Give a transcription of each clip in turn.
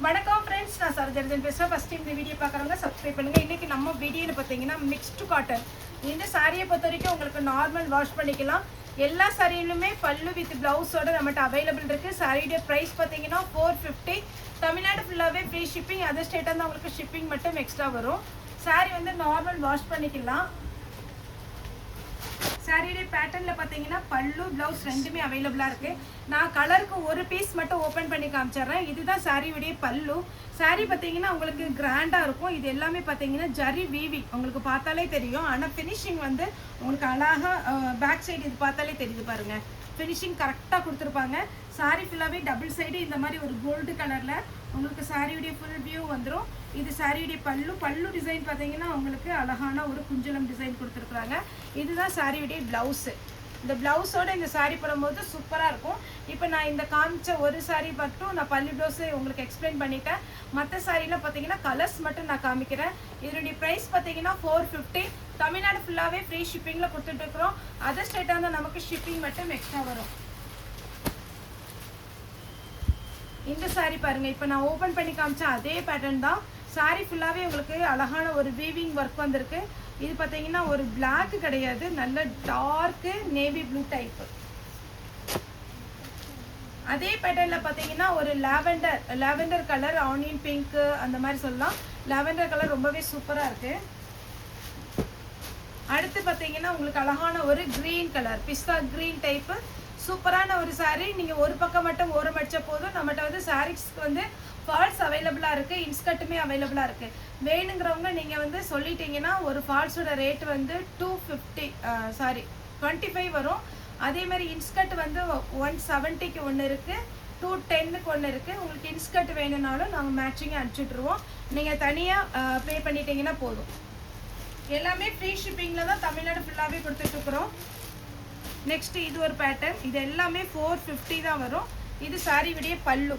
வணக்கம் ஃப்ரெண்ட்ஸ், நான் சரோஜன் பேசுகிறேன். ஃபஸ்ட் டைம் இந்த வீடியோ பார்க்குறவங்க சப்ஸ்கிரைப் பண்ணுங்கள். இன்றைக்கி நம்ம வீடியோன்னு பார்த்தீங்கன்னா மிக்ஸ்டு காட்டன். இந்த சாரியை பொறுத்த வரைக்கும் உங்களுக்கு நார்மல் வாஷ் பண்ணிக்கலாம். எல்லா சாரியிலுமே பல்லு வித் ப்ளவுஸோட நம்மகிட்ட அவைலபிள் இருக்குது. சாரியுடைய ப்ரைஸ் பார்த்தீங்கன்னா 450. தமிழ்நாடு ஃபுல்லாகவே ஃப்ரீ ஷிப்பிங். அதர் ஸ்டேட்டாக இருந்தால் உங்களுக்கு ஷிப்பிங் மட்டும் எக்ஸ்ட்ரா வரும். சாரி வந்து நார்மல் வாஷ் பண்ணிக்கலாம். சாரியுடைய பேட்டர்னில் பார்த்தீங்கன்னா பல்லு ப்ளவுஸ் ரெண்டுமே அவைலபிளாக இருக்குது. நான் கலருக்கு ஒரு பீஸ் மட்டும் ஓப்பன் பண்ணி காமிச்சிட்றேன். இதுதான் சாரியுடைய பல்லு. சாரி பார்த்தீங்கன்னா உங்களுக்கு கிராண்டாக இருக்கும். இது எல்லாமே பார்த்தீங்கன்னா ஜரி வீவி உங்களுக்கு பார்த்தாலே தெரியும். ஆனால் ஃபினிஷிங் வந்து உங்களுக்கு அழகாக பேக் சைடு இது பார்த்தாலே தெரியுது பாருங்கள். ஃபினிஷிங் கரெக்டாக கொடுத்துருப்பாங்க. சாரி ஃபுல்லாகவே டபுள் சைடு இந்த மாதிரி ஒரு கோல்டு கலரில் உங்களுக்கு சாரியுடைய ஃபுல் வியூ வந்துடும். இது சாரியுடைய பல்லு டிசைன் பார்த்தீங்கன்னா உங்களுக்கு அழகான ஒரு குஞ்சலம் டிசைன் கொடுத்துருக்குறாங்க. இதுதான் சாரியுடைய ப்ளவுஸு. இந்த ப்ளவுஸோட இந்த சாரி போடும்போது சூப்பராக இருக்கும். இப்போ நான் இந்த காமிச்ச ஒரு சாரி மட்டும் நான் பல்லு ப்ளவுஸு உங்களுக்கு எக்ஸ்பிளைன் பண்ணிட்டேன். மற்ற சாரியில் பார்த்தீங்கன்னா கலர்ஸ் மட்டும் நான் காமிக்கிறேன். இதனுடைய ப்ரைஸ் பார்த்தீங்கன்னா 450. தமிழ்நாடு ஃபுல்லாகவே ஃப்ரீ ஷிப்பிங்கில் கொடுத்துட்ருக்குறோம். அதர் ஸ்டேட்டாக இருந்தால் நமக்கு ஷிப்பிங் மட்டும் எக்ஸ்ட்ரா வரும். இந்த சாரி பாருங்கள், இப்போ நான் ஓப்பன் பண்ணி காமிச்சேன் அதே பேட்டர்ன் தான். சாரி ஃபுல்லாகவே உங்களுக்கு அழகான ஒரு வீவிங் ஒர்க் வந்திருக்கு. இது பார்த்தீங்கன்னா ஒரு பிளாக் கிடையாது, நல்ல டார்க்கு நேவி ப்ளூ டைப்பு. அதே பேட்டர்னில் பார்த்தீங்கன்னா ஒரு லாவெண்டர் கலர், ஆனியன் பிங்க்கு அந்த மாதிரி சொல்லலாம். லாவெண்டர் கலர் ரொம்பவே சூப்பராக இருக்குது. அடுத்து பார்த்தீங்கன்னா உங்களுக்கு அழகான ஒரு க்ரீன் கலர், பிஸ்தா க்ரீன் டைப்பு. சூப்பரான ஒரு சாரீ. நீங்கள் ஒரு பக்கம் மட்டும் ஓரம் அடித்த போதும். நம்மகிட்ட வந்து சாரீஸ்க்கு வந்து ஃபால்ஸ் அவைலபிளாக இருக்குது. இன்ஸ்கர்ட்டுமே அவைலபிளாக இருக்குது. வேணுங்கிறவங்க நீங்கள் வந்து சொல்லிட்டீங்கன்னா ஒரு ஃபால்ஸோட ரேட் வந்து 25 வரும். அதே மாதிரி இன்ஸ்கர்ட் வந்து 170க்கு ஒன்று இருக்குது, 210க்கு ஒன்று இருக்குது. உங்களுக்கு இன்ஸ்கர்ட் வேணும்னாலும் நாங்கள் மேட்சிங்காக அனுப்பிச்சுட்ருவோம். நீங்கள் தனியாக பே பண்ணிட்டீங்கன்னா போதும். எல்லாமே ஃப்ரீ ஷிப்பிங்கில் தான் தமிழ்நாடு ஃபுல்லாகவே கொடுத்துட்ருக்குறோம். நெக்ஸ்ட் இது ஒரு பேட்டர்ன். இது எல்லாமே 450 தான் வரும். இது சாரி விடைய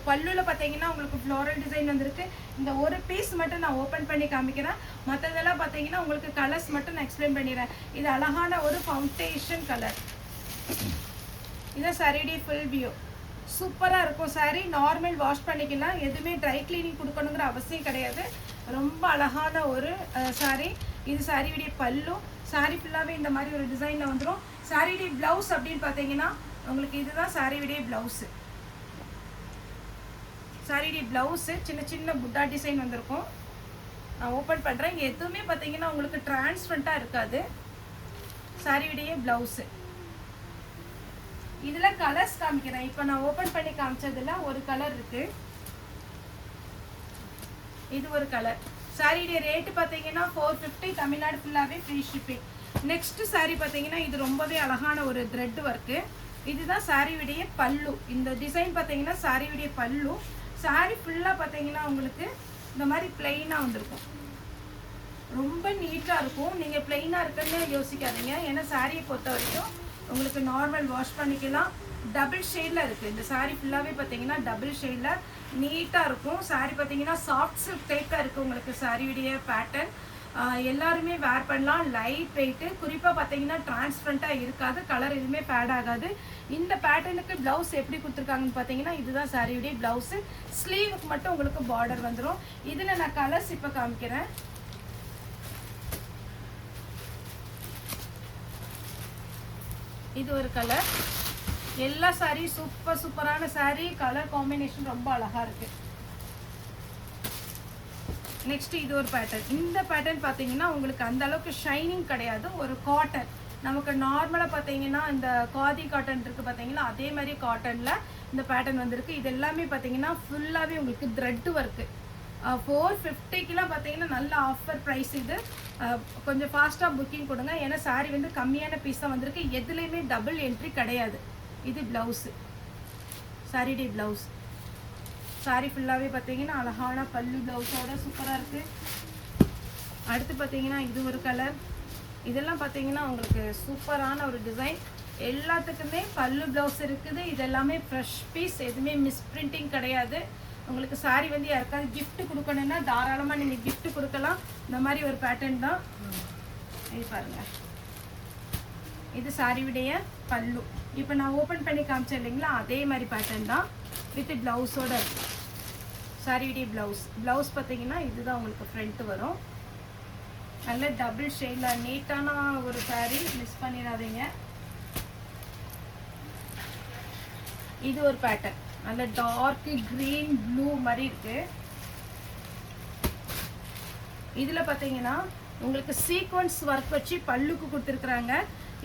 பல்லுல பார்த்தீங்கன்னா உங்களுக்கு ஃப்ளோரல் டிசைன் வந்திருக்கு. இந்த ஒரு பீஸ் மட்டும் நான் ஓப்பன் பண்ணி காமிக்கிறேன். மற்றதெல்லாம் பார்த்தீங்கன்னா உங்களுக்கு கலர்ஸ் மட்டும் நான் எக்ஸ்பிளைன் பண்ணிடுறேன். இது அழகான ஒரு ஃபவுண்டேஷன் கலர். இதான் சாரியுடைய ஃபுல் வியூ. சூப்பராக இருக்கும் சாரி. நார்மல் வாஷ் பண்ணிக்கலாம். எதுவுமே ட்ரை கிளீனிங் கொடுக்கணுங்கிற அவசியம் கிடையாது. ரொம்ப அழகான ஒரு சாரி. இது சாரியுடைய பல்லு. சாரி ஃபுல்லாகவே இந்த மாதிரி ஒரு டிசைனில் வந்துடும். சாரியுடைய ப்ளவுஸ் அப்படின்னு பார்த்தீங்கன்னா உங்களுக்கு இதுதான் சாரியுடைய ப்ளவுஸு. சாரியுடைய ப்ளவுஸு சின்ன சின்ன புட்டா டிசைன் வந்திருக்கும். நான் ஓப்பன் பண்ணுறேன். இங்கே எதுவுமே பார்த்தீங்கன்னா உங்களுக்கு டிரான்ஸ்பரண்ட்டாக இருக்காது. சாரியுடைய ப்ளவுஸு. இதில் கலர்ஸ் காமிக்கிறேன். இப்போ நான் ஓப்பன் பண்ணி காமிச்சதில் ஒரு கலர் இருக்குது. இது ஒரு கலர். சாரியுடைய ரேட்டு பார்த்தீங்கன்னா 450. தமிழ்நாடு ஃபுல்லாகவே ஃப்ரீ ஷிப்பிங். நெக்ஸ்ட் சாரி பார்த்தீங்கன்னா இது ரொம்பவே அழகான ஒரு த்ரெட் ஒர்க்கு. இதுதான் சாரியுடைய பல்லு. இந்த டிசைன் பார்த்தீங்கன்னா சாரியுடைய பல்லு. சாரி ஃபுல்லாக பார்த்தீங்கன்னா உங்களுக்கு இந்த மாதிரி பிளெயினாக வந்திருக்கும். ரொம்ப நீட்டாக இருக்கும். நீங்கள் பிளெயினாக இருக்குன்னு யோசிக்காதீங்க. ஏன்னா சாரியை பொறுத்த வரைக்கும் உங்களுக்கு நார்மல் வாஷ் பண்ணிக்கலாம். டபுள் ஷேடில் இருக்குது. இந்த சாரி ஃபுல்லாகவே பார்த்தீங்கன்னா டபுள் ஷேடில் நீட்டாக இருக்கும். சாரி பார்த்தீங்கன்னா சாஃப்ட் சில்க் டைப்பாக இருக்குது. உங்களுக்கு சாரியுடைய பேட்டர்ன் எல்லாருமே வேர் பண்ணலாம். Light weight. குறிப்பாக பார்த்தீங்கன்னா டிரான்ஸ்பரண்ட்டாக இருக்காது. கலர் எதுவுமே ஃபேட் ஆகாது. இந்த பேட்டர்னுக்கு ப்ளவுஸ் எப்படி கொடுத்துருக்காங்கன்னு பார்த்தீங்கன்னா இதுதான் சாரியுடைய ப்ளவுஸு. ஸ்லீவுக்கு மட்டும் உங்களுக்கு பார்டர் வந்துடும். இதில் நான் கலர்ஸ் இப்போ காமிக்கிறேன். இது ஒரு கலர். எல்லா சாரி சூப்பரான சாரி. கலர் காம்பினேஷன் ரொம்ப அழகாக இருக்குது. நெக்ஸ்ட் இது ஒரு பேட்டர்ன். இந்த பேட்டர்ன் பார்த்தீங்கன்னா உங்களுக்கு அந்த அளவுக்கு ஷைனிங் கிடையாது. ஒரு காட்டன் நமக்கு நார்மலாக பார்த்தீங்கன்னா இந்த காதி காட்டன் இருக்குது பார்த்தீங்கன்னா அதே மாதிரி காட்டனில் இந்த பேட்டர்ன் வந்திருக்கு. இது எல்லாமே பார்த்தீங்கன்னா ஃபுல்லாகவே உங்களுக்கு த்ரெட் ஒர்க்கு. 450க்குலாம் பார்த்தீங்கன்னா நல்ல ஆஃபர் ப்ரைஸ். இது கொஞ்சம் ஃபாஸ்ட்டாக புக்கிங் கொடுங்க. ஏன்னா சாரி வந்து கம்மியான பீஸ் தான் வந்திருக்கு. எதுலேயுமே டபுள் என்ட்ரி கிடையாது. இது ப்ளவுஸு. சாரியுடைய ப்ளவுஸ். சாரி ஃபுல்லாகவே பார்த்தீங்கன்னா அழகான பல்லு ப்ளவுஸோட சூப்பராக இருக்குது. அடுத்து பார்த்தீங்கன்னா இது ஒரு கலர். இதெல்லாம் பார்த்தீங்கன்னா உங்களுக்கு சூப்பரான ஒரு டிசைன். எல்லாத்துக்குமே பல்லு ப்ளவுஸ் இருக்குது. இதெல்லாமே ஃப்ரெஷ் பீஸ். எதுவுமே மிஸ் பிரிண்டிங் கிடையாது. உங்களுக்கு சாரி வந்து யாருக்காவது கிஃப்ட் கொடுக்கணுன்னா தாராளமாக நீங்கள் கிஃப்ட் கொடுக்கலாம். இந்த மாதிரி ஒரு பேட்டர்ன் தான் இது பாருங்கள். இது சாரியுடைய பல்லு. இப்போ நான் ஓப்பன் பண்ணி காமிச்சேன் இல்லைங்களா, அதே மாதிரி பேட்டர்ன் தான் வித் ப்ளவுஸோட இருக்குது. சாரியுடைய ப்ளவுஸ் பார்த்தீங்கன்னா இதுதான் உங்களுக்கு ஃப்ரண்ட் வரும். நல்ல டபுள் ஷேடில் நீட்டான ஒரு சாரீ, மிஸ் பண்ணிடாதீங்க. இது ஒரு பேட்டர்ன், நல்ல டார்க் கிரீன் ப்ளூ மாதிரி இருக்கு. இதில் பார்த்தீங்கன்னா உங்களுக்கு சீக்வன்ஸ் ஒர்க் வச்சு பல்லுக்கு கொடுத்துருக்குறாங்க.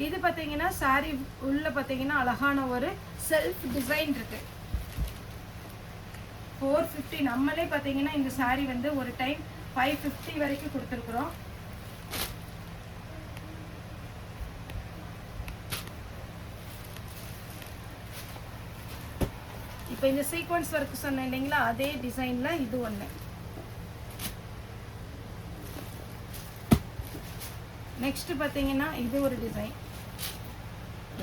இது பார்த்தீங்கன்னா சாரீ உள்ள பார்த்தீங்கன்னா அழகான ஒரு செல்ஃப் டிசைன் இருக்கு. 450. நம்மளே பார்த்தீங்கன்னா இந்த சாரீ வந்து ஒரு டைம் 550 வரைக்கும் கொடுத்துருக்குறோம். இப்போ இந்த சீக்வன்ஸ் ஒர்க் சொன்னேன் இல்லைங்களா, அதே டிசைனில் இது ஒன்று. நெக்ஸ்ட் பார்த்தீங்கன்னா இது ஒரு டிசைன்.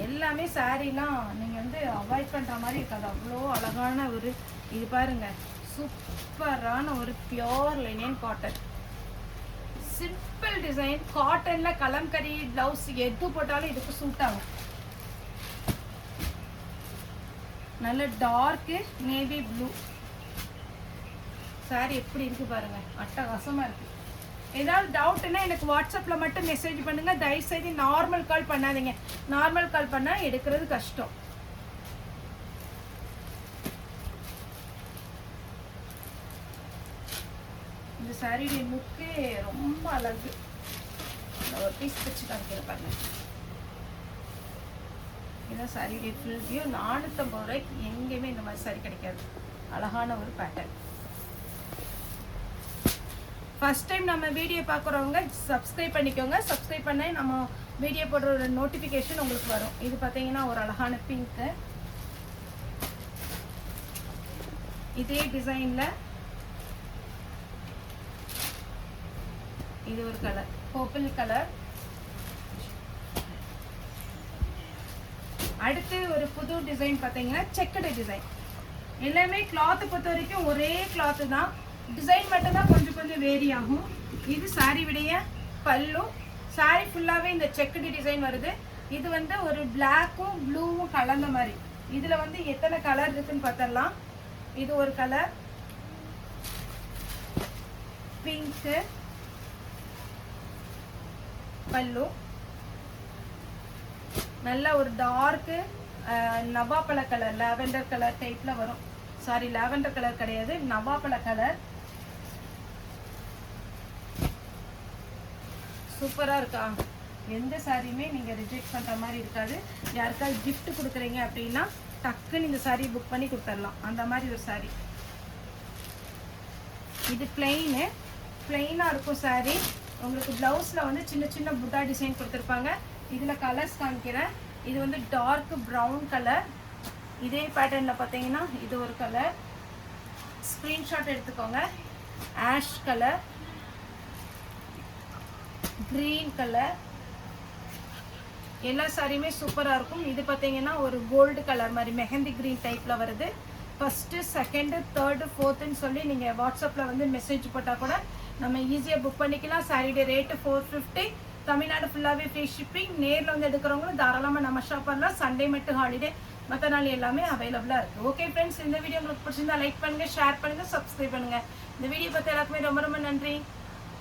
எல்லாமே சாரீலாம் நீங்கள் வந்து அவாய்ட் பண்ணுற மாதிரி இருக்காது, அவ்வளோ அழகான ஒரு இது பாருங்க, சூப்பரான ஒரு pure linen cotton simple design. காட்டனில் கலம்கரி ப்ளவுஸ் எது போட்டாலும் இதுக்கு சூட் ஆகும். நல்ல டார்க்கு நேவி ப்ளூ சாரீ எப்படி இருக்கு பாருங்க, அட்டகாசமாக இருக்கு. ஏதாவது டவுட்னா எனக்கு வாட்ஸ்அப்பில் மட்டும் மெசேஜ் பண்ணுங்கள். தயவுசெய்து நார்மல் கால் பண்ணாதீங்க, நார்மல் கால் பண்ணால் எடுக்கிறது கஷ்டம். இந்த சாரியுடைய லுக்கு ரொம்ப அழகு. ஒரு பீஸ் வச்சு காமிக்கிறேன் பாருங்க. இதான் சாரியுடைய ஃபுல் வியூ. 450 ரூபாய்க்கு எங்கேயுமே இந்த மாதிரி சாரி கிடைக்காது. அழகான ஒரு பேட்டர்ன். ஃபர்ஸ்ட் டைம் நம்ம வீடியோ பார்க்குறவங்க சப்ஸ்கிரைப் பண்ணிக்கோங்க. சப்ஸ்கிரைப் பண்ண நம்ம வீடியோ போடுற ஒரு நோட்டிஃபிகேஷன் உங்களுக்கு வரும். இது பார்த்தீங்கன்னா ஒரு அழகான பிங்க்கு. இதே டிசைனில் இது ஒரு கலர், பர்பிள் கலர். அடுத்து ஒரு புது டிசைன் பார்த்தீங்கன்னா செக்குடு டிசைன். எல்லாமே கிளாத்தை பொறுத்த வரைக்கும் ஒரே கிளாத்து தான், டிசைன் மட்டும் தான் கொஞ்சம் கொஞ்சம் வேரி ஆகும். இது சாரி விடைய பல்லு. சாரி ஃபுல்லாகவே இந்த செக்குடு டிசைன் வருது. இது வந்து ஒரு பிளாக்கும் ப்ளூவும் கலந்த மாதிரி. இதில் வந்து எத்தனை கலர் இருக்குன்னு பார்த்தரலாம். இது ஒரு கலர் பிங்க்கு பல்லு. நல்ல ஒரு டார்க்கு நவாப்பழ கலர், லாவெண்டர் கலர் டைப்பில் வரும். சாரி, லாவெண்டர் கலர் கிடையாது, நவாப்பழ கலர். சூப்பராக இருக்கா? எந்த சாரியுமே நீங்கள் ரிஜெக்ட் பண்ணுற மாதிரி இருக்காது. யாருக்காவது கிஃப்ட் கொடுக்குறீங்க அப்படின்னா டக்குன்னு இந்த சாரி புக் பண்ணி கொடுத்துடலாம், அந்த மாதிரி ஒரு சாரி. இது பிளெயினாக இருக்கும் சாரி. உங்களுக்கு ப்ளவுஸில் வந்து சின்ன சின்ன புட்டா டிசைன் கொடுத்துருப்பாங்க. இதில் கலர்ஸ் காமிக்கிறேன். இது வந்து டார்க் ப்ரௌன் கலர். இதே பேட்டர்னில் பார்த்தீங்கன்னா இது ஒரு கலர், ஸ்க்ரீன்ஷாட் எடுத்துக்கோங்க. Ash colour, green colour. எல்லா சாரியுமே சூப்பராக இருக்கும். இது பார்த்தீங்கன்னா ஒரு கோல்டு கலர் மாதிரி மெஹந்தி கிரீன் டைப்பில் வருது. ஃபஸ்ட்டு, செகண்டு, தேர்டு, ஃபோர்த்துன்னு சொல்லி நீங்கள் வாட்ஸ்அப்பில் வந்து மெசேஜ் போட்டால் கூட நம்ம ஈஸியாக புக் பண்ணிக்கலாம். சாரியுடைய ரேட்டு 450. தமிழ்நாடு ஃபுல்லாகவே ஃப்ரீ ஷிப்பிங். நேரில் வந்து எடுக்கிறவங்களும் தாராளமாக நம்ம ஷாப் பண்ணலாம். சண்டே மட்டும் ஹாலிடே, மற்ற நாள் எல்லாமே அவைலபிளாக இருக்குது. ஓகே ஃப்ரெண்ட்ஸ், இந்த வீடியோ உங்களுக்கு பிடிச்சிருந்தா லைக் பண்ணுங்கள், ஷேர் பண்ணுங்கள், சப்ஸ்கிரைப் பண்ணுங்கள். இந்த வீடியோ பார்த்து எல்லாருக்குமே ரொம்ப ரொம்ப நன்றி.